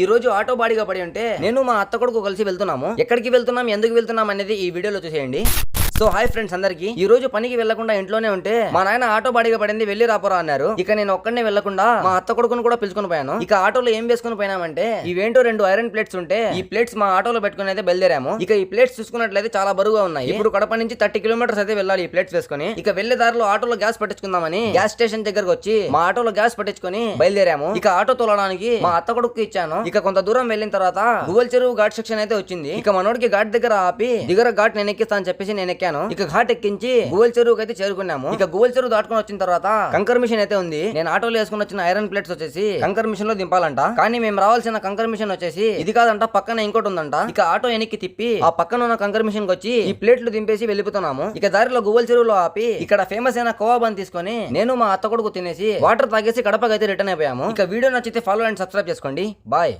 ఈ రోజు ఆటో బాడీగా పడి ఉంటే నేను మా అత్త కొడుకు కలిసి వెళ్తున్నాము. ఎక్కడికి వెళ్తున్నాం, ఎందుకు వెళ్తున్నాం అనేది ఈ వీడియోలో చూసేయండి. సో హాయ్ ఫ్రెండ్స్ అందరికి, ఈ రోజు పనికి వెళ్లకుండా ఇంట్లోనే ఉంటే మా నాయన ఆటో బాడీగా పడింది, వెళ్ళి రాపోరా అన్నారు. ఇక నేను ఒక్కడనే వెళ్లకుండా మా అత్త కొడుకును కూడా పిలుచుకుని పోయాను. ఇక ఆటోలో ఏం వేసుకుని పోయినామంటే ఇవేంటో 2 ఐరన్ ప్లేట్స్ ఉంటే ఈ ప్లేట్స్ మా ఆటోలో పెట్టుకుని అయితే బయలుదేరాము. ఇక ఈ ప్లేట్స్ చూసుకున్నట్లయితే చాలా బరువుగా ఉన్నాయి. ఇప్పుడు కడప నుంచి 30 కిలోమీటర్స్ అయితే వెళ్ళాలి ఈ ప్లేట్స్ వేసుకుని. ఇక వెళ్లే దారిలో ఆటోలో గ్యాస్ పట్టించుకుందామని గ్యాస్ స్టేషన్ దగ్గరకు వచ్చి మా ఆటోలో గ్యాస్ పట్టించుకుని బయలుదేరాము. ఇక ఆటో తోలడానికి మా అత్త కొడుకు ఇచ్చాను. ఇక కొంత దూరం వెళ్ళిన తర్వాత గువ్వల చెరువు ఘాట్ సెక్షన్ అయితే వచ్చింది. ఇక మనోడికి ఘాట్ దగ్గర ఆపి దిగర ఘాట్ నేను ఎక్కిస్తా అని చెప్పేసి నేను ఎక్కాను. ఇక ఘాట్ ఎక్కించి గువ్వల చెరువుకి అయితే చేరుకున్నాము. ఇక గువ్వల చెరువు దాటుకుని వచ్చిన తర్వాత కంకర్ మిషన్ అయితే ఉంది. నేను ఆటోలో వేసుకుని వచ్చిన ఐరన్ ప్లేట్స్ వచ్చేసి కంకర్ మిషన్ లో దింపాలంట. కానీ మేము రావాల్సిన కంకర్ మిషన్ వచ్చేసి ఇది కాదంట, పక్కన ఇంకోటి ఉందంట. ఇక ఆటో వెనక్కి తిప్పి ఆ పక్కన ఉన్న కంకర్ మిషన్ కి వచ్చి ఈ ప్లేట్లు దింపేసి వెళ్ళిపోతున్నాము. ఇక దారిలో గువ్వల చెరువులో ఆపి ఇక్కడ ఫేమస్ అయిన కోవాబన్ తీసుకొని నేను మా అత్త కొడుకు తినేసి వాటర్ తాగేసి కడపకి అయితే రిటర్న్ అయిపోయాము. ఇక వీడియో నచ్చితే ఫాలో అండ్ సబ్స్క్రైబ్ చేసుకోండి. బాయ్.